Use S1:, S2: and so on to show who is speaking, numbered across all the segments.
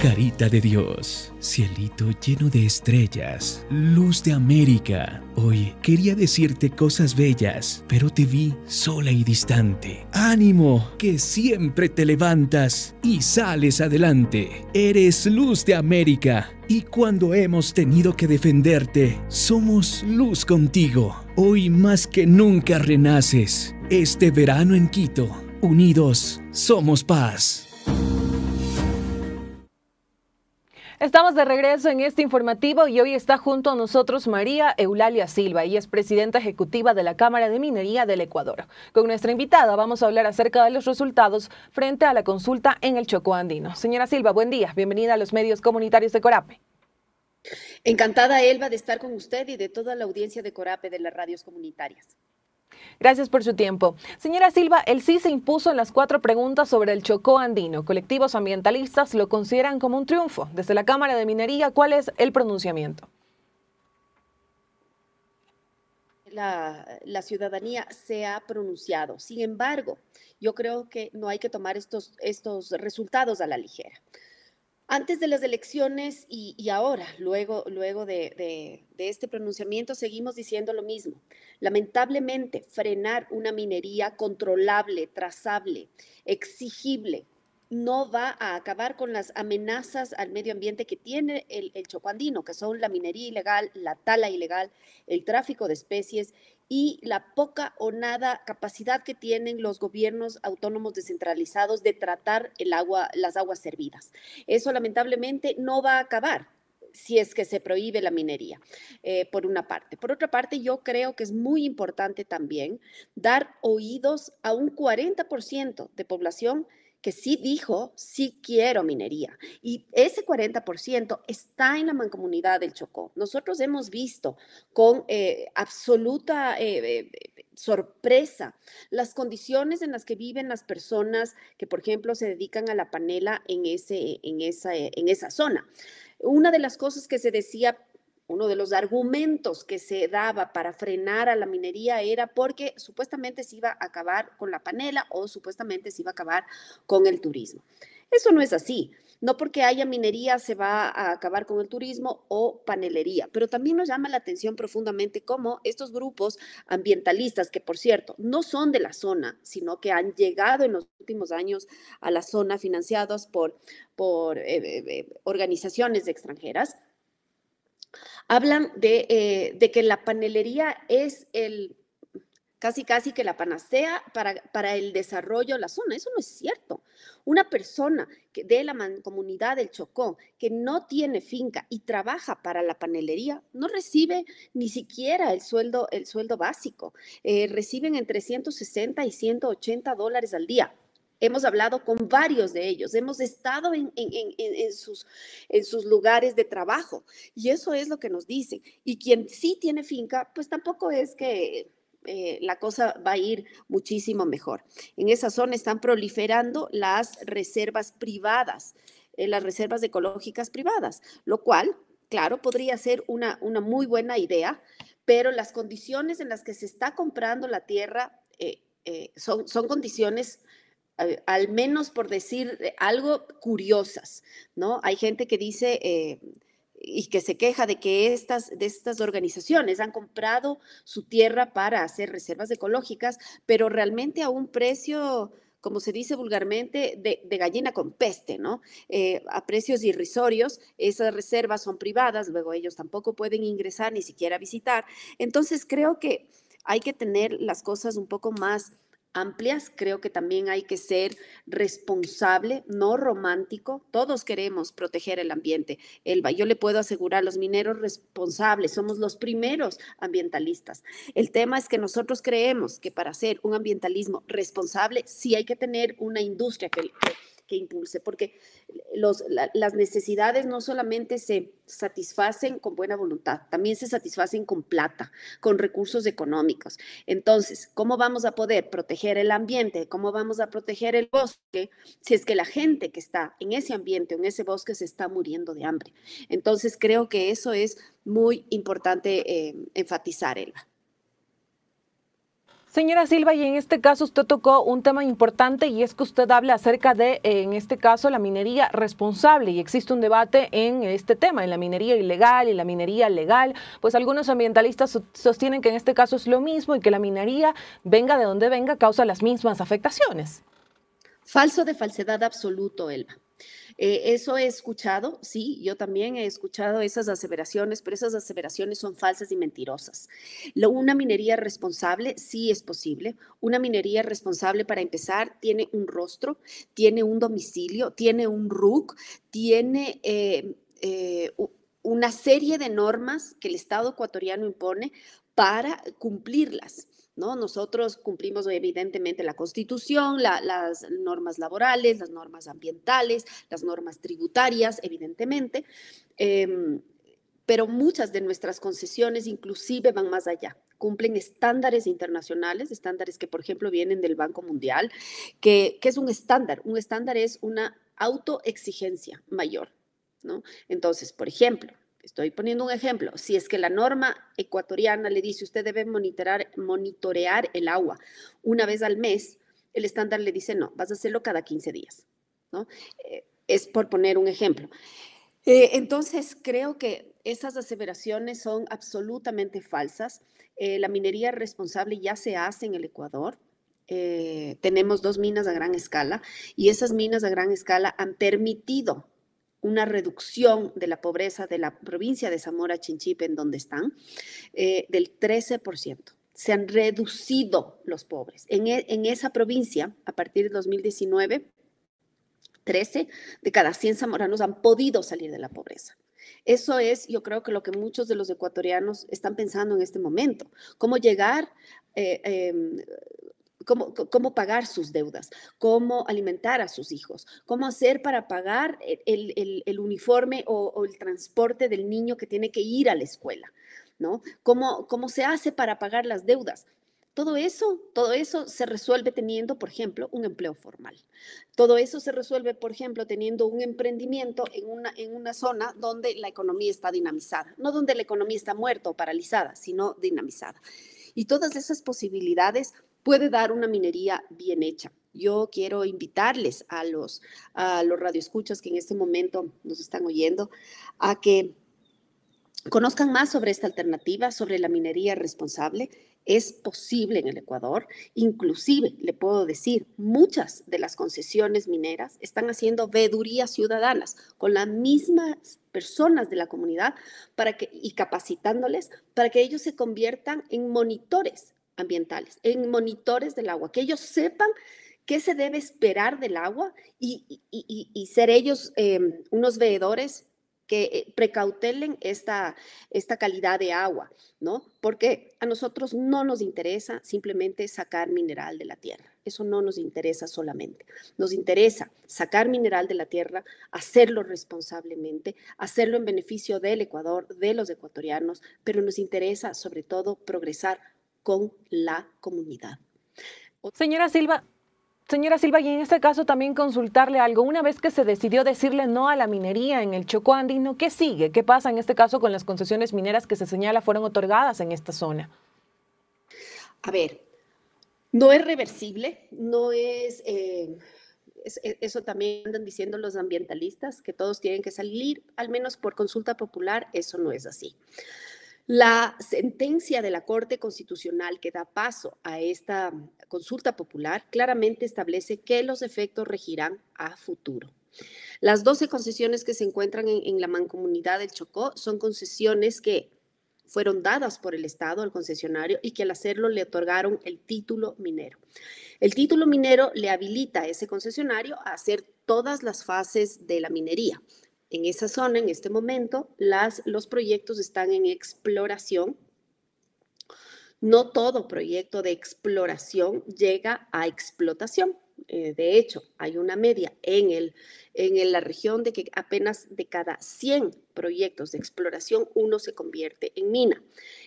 S1: Carita de Dios, cielito lleno de estrellas, luz de América. Hoy quería decirte cosas bellas, pero te vi sola y distante. ¡Ánimo! Que siempre te levantas y sales adelante. Eres luz de América. Y cuando hemos tenido que defenderte, somos luz contigo. Hoy más que nunca renaces. Este verano en Quito, unidos, somos paz.
S2: Estamos de regreso en este informativo y hoy está junto a nosotros María Eulalia Silva. Ella es presidenta ejecutiva de la Cámara de Minería del Ecuador. Con nuestra invitada vamos a hablar acerca de los resultados frente a la consulta en el Chocó andino. Señora Silva, buen día. Bienvenida a los medios comunitarios de Corape.
S3: Encantada, Elba, de estar con usted y de toda la audiencia de Corape de las radios comunitarias.
S2: Gracias por su tiempo. Señora Silva, el sí se impuso en las 4 preguntas sobre el Chocó andino. Colectivos ambientalistas lo consideran como un triunfo. Desde la Cámara de Minería, ¿cuál es el pronunciamiento?
S3: La ciudadanía se ha pronunciado. Sin embargo, yo creo que no hay que tomar estos resultados a la ligera. Antes de las elecciones y ahora, luego de este pronunciamiento, seguimos diciendo lo mismo. Lamentablemente, frenar una minería controlable, trazable, exigible, no va a acabar con las amenazas al medio ambiente que tiene el Chocó andino, que son la minería ilegal, la tala ilegal, el tráfico de especies y la poca o nada capacidad que tienen los gobiernos autónomos descentralizados de tratar las aguas servidas. Eso lamentablemente no va a acabar si es que se prohíbe la minería, por una parte. Por otra parte, yo creo que es muy importante también dar oídos a un 40% de población que sí dijo, sí quiero minería. Y ese 40% está en la mancomunidad del Chocó. Nosotros hemos visto con absoluta sorpresa las condiciones en las que viven las personas que, por ejemplo, se dedican a la panela en esa zona. Una de las cosas que se decía, uno de los argumentos que se daba para frenar a la minería era porque supuestamente se iba a acabar con la panela o supuestamente se iba a acabar con el turismo. Eso no es así. No porque haya minería se va a acabar con el turismo o panelería, pero también nos llama la atención profundamente cómo estos grupos ambientalistas, que por cierto no son de la zona, sino que han llegado en los últimos años a la zona financiados por organizaciones extranjeras, hablan de que la panelería es casi que la panacea para el desarrollo de la zona. Eso no es cierto. Una persona de la mancomunidad del Chocó que no tiene finca y trabaja para la panelería no recibe ni siquiera el sueldo básico. Reciben entre 160 y $180 al día. Hemos hablado con varios de ellos, hemos estado en sus lugares de trabajo y eso es lo que nos dicen. Y quien sí tiene finca, pues tampoco es que la cosa va a ir muchísimo mejor. En esa zona están proliferando las reservas privadas, las reservas ecológicas privadas, lo cual, claro, podría ser una muy buena idea, pero las condiciones en las que se está comprando la tierra son condiciones, al menos por decir algo, curiosas, ¿no? Hay gente que dice y que se queja de que estas organizaciones han comprado su tierra para hacer reservas ecológicas, pero realmente a un precio, como se dice vulgarmente, de gallina con peste, ¿no? A precios irrisorios. Esas reservas son privadas, luego ellos tampoco pueden ingresar, ni siquiera visitar. Entonces creo que hay que tener las cosas un poco más amplias. Creo que también hay que ser responsable, no romántico. Todos queremos proteger el ambiente. Elba, yo le puedo asegurar, los mineros responsables, somos los primeros ambientalistas. El tema es que nosotros creemos que para hacer un ambientalismo responsable sí hay que tener una industria que impulse, porque las necesidades no solamente se satisfacen con buena voluntad, también se satisfacen con plata, con recursos económicos. Entonces, ¿cómo vamos a poder proteger el ambiente? ¿Cómo vamos a proteger el bosque si es que la gente que está en ese ambiente, en ese bosque, se está muriendo de hambre? Entonces, creo que eso es muy importante enfatizar, Elba.
S2: Señora Silva, y en este caso usted tocó un tema importante y es que usted habla acerca de, en este caso, la minería responsable y existe un debate en este tema, en la minería ilegal y la minería legal. Pues algunos ambientalistas sostienen que en este caso es lo mismo y que la minería, venga de donde venga, causa las mismas afectaciones.
S3: Falso de falsedad absoluto, Elba. Eso he escuchado, sí, yo también he escuchado esas aseveraciones, pero esas aseveraciones son falsas y mentirosas. Una minería responsable sí es posible. Una minería responsable, para empezar, tiene un rostro, tiene un domicilio, tiene un RUC, tiene una serie de normas que el Estado ecuatoriano impone para cumplirlas. ¿No? Nosotros cumplimos evidentemente la Constitución, las normas laborales, las normas ambientales, las normas tributarias, evidentemente, pero muchas de nuestras concesiones inclusive van más allá. Cumplen estándares internacionales, estándares que, por ejemplo, vienen del Banco Mundial, que es un estándar. Un estándar es una autoexigencia mayor, ¿no? Entonces, por ejemplo, estoy poniendo un ejemplo. Si es que la norma ecuatoriana le dice usted debe monitorear el agua una vez al mes, el estándar le dice no, vas a hacerlo cada 15 días, ¿no? Es por poner un ejemplo. Entonces, creo que esas aseveraciones son absolutamente falsas. La minería responsable ya se hace en el Ecuador. Tenemos 2 minas a gran escala y esas minas a gran escala han permitido una reducción de la pobreza de la provincia de Zamora Chinchipe, en donde están, del 13%. Se han reducido los pobres. En esa provincia, a partir de 2019, 13 de cada 100 zamoranos han podido salir de la pobreza. Eso es, yo creo que lo que muchos de los ecuatorianos están pensando en este momento. Cómo llegar, cómo pagar sus deudas, cómo alimentar a sus hijos, cómo hacer para pagar el uniforme o el transporte del niño que tiene que ir a la escuela, ¿no? ¿Cómo se hace para pagar las deudas? Todo eso se resuelve teniendo, por ejemplo, un empleo formal. Todo eso se resuelve, por ejemplo, teniendo un emprendimiento en una zona donde la economía está dinamizada, no donde la economía está muerta o paralizada, sino dinamizada. Y todas esas posibilidades puede dar una minería bien hecha. Yo quiero invitarles a los radioescuchas que en este momento nos están oyendo a que conozcan más sobre esta alternativa, sobre la minería responsable. Es posible en el Ecuador. Inclusive, le puedo decir, muchas de las concesiones mineras están haciendo veedurías ciudadanas con las mismas personas de la comunidad y capacitándoles para que ellos se conviertan en monitores ambientales, en monitores del agua, que ellos sepan qué se debe esperar del agua y ser ellos unos veedores que precautelen esta calidad de agua, ¿no? Porque a nosotros no nos interesa simplemente sacar mineral de la tierra. Eso no nos interesa solamente. Nos interesa sacar mineral de la tierra, hacerlo responsablemente, hacerlo en beneficio del Ecuador, de los ecuatorianos, pero nos interesa sobre todo progresar con la comunidad.
S2: Señora Silva, y en este caso también consultarle algo. Una vez que se decidió decirle no a la minería en el Chocó andino, ¿qué sigue? ¿Qué pasa en este caso con las concesiones mineras que se señala fueron otorgadas en esta zona?
S3: A ver, no es reversible, no es... eso también andan diciendo los ambientalistas, que todos tienen que salir, al menos por consulta popular. Eso no es así. La sentencia de la Corte Constitucional que da paso a esta consulta popular claramente establece que los efectos regirán a futuro. Las 12 concesiones que se encuentran en la mancomunidad del Chocó son concesiones que fueron dadas por el Estado al concesionario y que al hacerlo le otorgaron el título minero. El título minero le habilita a ese concesionario a hacer todas las fases de la minería. En esa zona, en este momento, los proyectos están en exploración. No todo proyecto de exploración llega a explotación. De hecho, hay una media en la región de que apenas de cada 100 proyectos de exploración, uno se convierte en mina.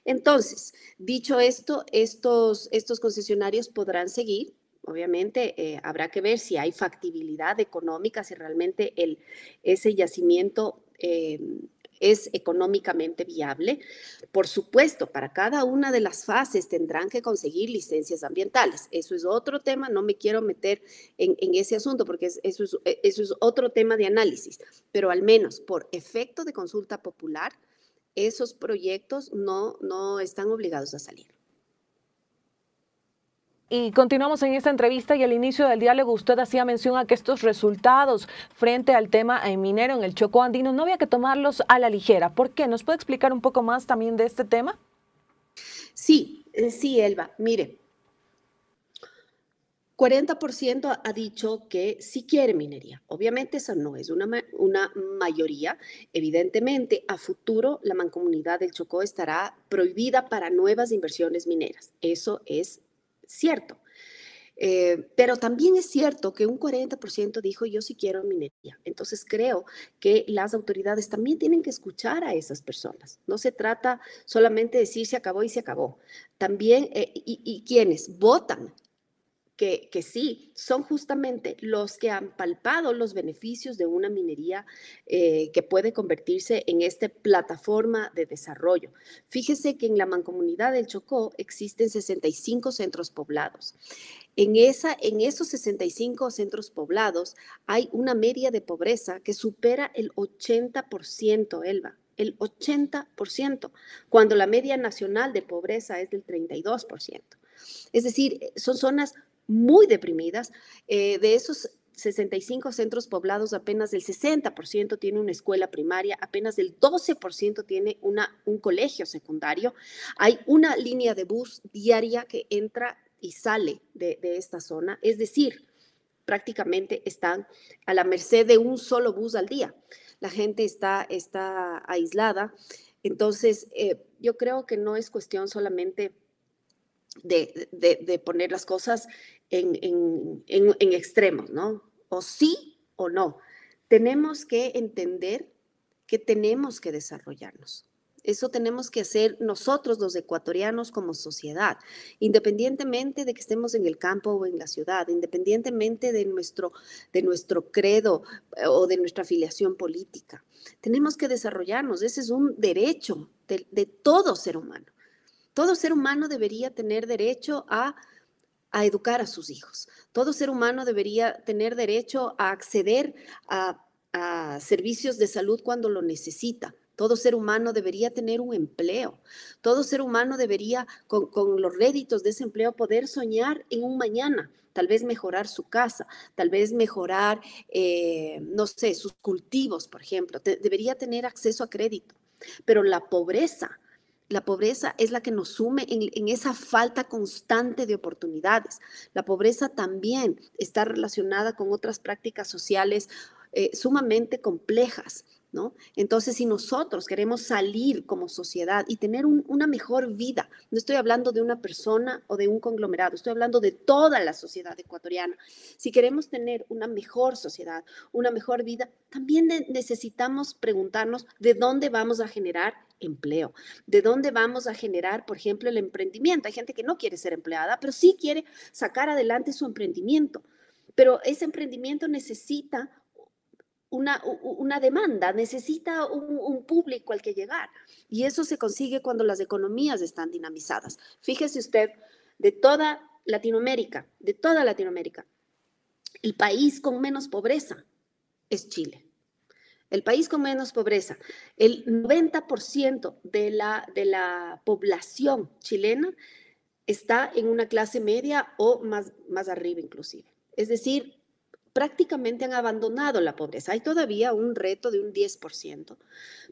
S3: Entonces, dicho esto, estos concesionarios podrán seguir. Obviamente, habrá que ver si hay factibilidad económica, si realmente ese yacimiento es económicamente viable. Por supuesto, para cada una de las fases tendrán que conseguir licencias ambientales. Eso es otro tema, no me quiero meter en ese asunto porque eso es otro tema de análisis, pero al menos por efecto de consulta popular, esos proyectos no están obligados a salir.
S2: Y continuamos en esta entrevista y al inicio del diálogo usted hacía mención a que estos resultados frente al tema minero en el Chocó andino no había que tomarlos a la ligera. ¿Por qué? ¿Nos puede explicar un poco más también de este tema?
S3: Sí, Elba. Mire, 40% ha dicho que sí quiere minería. Obviamente eso no es una mayoría. Evidentemente, a futuro la Mancomunidad del Chocó estará prohibida para nuevas inversiones mineras. Eso es cierto. Pero también es cierto que un 40% dijo yo sí quiero minería. Entonces creo que las autoridades también tienen que escuchar a esas personas. No se trata solamente de decir se acabó y se acabó. También, y quienes votan que sí, son justamente los que han palpado los beneficios de una minería que puede convertirse en esta plataforma de desarrollo. Fíjese que en la Mancomunidad del Chocó existen 65 centros poblados. En esos 65 centros poblados hay una media de pobreza que supera el 80%, Elba. El 80%, cuando la media nacional de pobreza es del 32%. Es decir, son zonas muy deprimidas. De esos 65 centros poblados, apenas el 60% tiene una escuela primaria, apenas el 12% tiene un colegio secundario. Hay una línea de bus diaria que entra y sale de esta zona, es decir, prácticamente están a la merced de un solo bus al día. La gente está aislada. Entonces, yo creo que no es cuestión solamente de poner las cosas en extremos, ¿no? O sí o no. Tenemos que entender que tenemos que desarrollarnos. Eso tenemos que hacer nosotros los ecuatorianos como sociedad, independientemente de que estemos en el campo o en la ciudad, independientemente de nuestro credo o de nuestra afiliación política. Tenemos que desarrollarnos. Ese es un derecho de todo ser humano. Todo ser humano debería tener derecho a educar a sus hijos. Todo ser humano debería tener derecho a acceder a servicios de salud cuando lo necesita. Todo ser humano debería tener un empleo. Todo ser humano debería, con los réditos de ese empleo, poder soñar en un mañana. Tal vez mejorar su casa, tal vez mejorar, no sé, sus cultivos, por ejemplo. Debería tener acceso a crédito. Pero la pobreza es la que nos sume en esa falta constante de oportunidades. La pobreza también está relacionada con otras prácticas sociales sumamente complejas, ¿no? Entonces, si nosotros queremos salir como sociedad y tener una mejor vida, no estoy hablando de una persona o de un conglomerado, estoy hablando de toda la sociedad ecuatoriana. Si queremos tener una mejor sociedad, una mejor vida, también necesitamos preguntarnos de dónde vamos a generar empleo, de dónde vamos a generar, por ejemplo, el emprendimiento. Hay gente que no quiere ser empleada, pero sí quiere sacar adelante su emprendimiento. Pero ese emprendimiento necesita una demanda, necesita un público al que llegar. Y eso se consigue cuando las economías están dinamizadas. Fíjese usted, de toda Latinoamérica, el país con menos pobreza es Chile. El país con menos pobreza. El 90% de la población chilena está en una clase media o más arriba inclusive. Es decir, prácticamente han abandonado la pobreza. Hay todavía un reto de un 10%,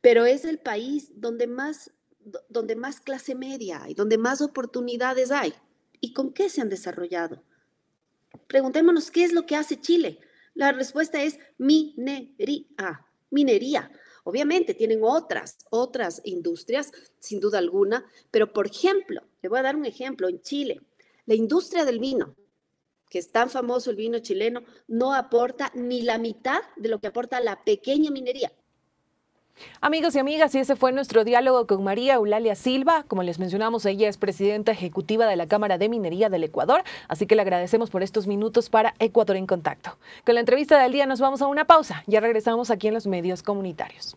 S3: pero es el país donde más clase media hay, donde más oportunidades hay. ¿Y con qué se han desarrollado? Preguntémonos, ¿qué es lo que hace Chile? La respuesta es minería. Obviamente tienen otras industrias, sin duda alguna, pero por ejemplo, le voy a dar un ejemplo, en Chile, la industria del vino, que es tan famoso el vino chileno, no aporta ni la mitad de lo que aporta la pequeña minería.
S2: Amigos y amigas, y ese fue nuestro diálogo con María Eulalia Silva. Como les mencionamos, ella es presidenta ejecutiva de la Cámara de Minería del Ecuador, así que le agradecemos por estos minutos para Ecuador en Contacto. Con la entrevista del día nos vamos a una pausa, ya regresamos aquí en los medios comunitarios.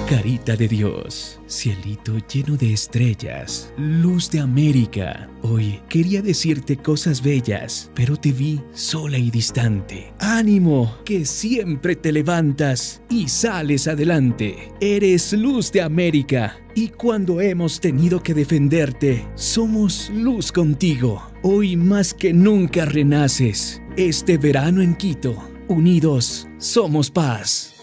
S1: Carita de Dios, cielito lleno de estrellas, luz de América. Hoy quería decirte cosas bellas, pero te vi sola y distante. Ánimo, que siempre te levantas y sales adelante. Eres luz de América. Y cuando hemos tenido que defenderte, somos luz contigo. Hoy más que nunca renaces. Este verano en Quito, unidos somos paz.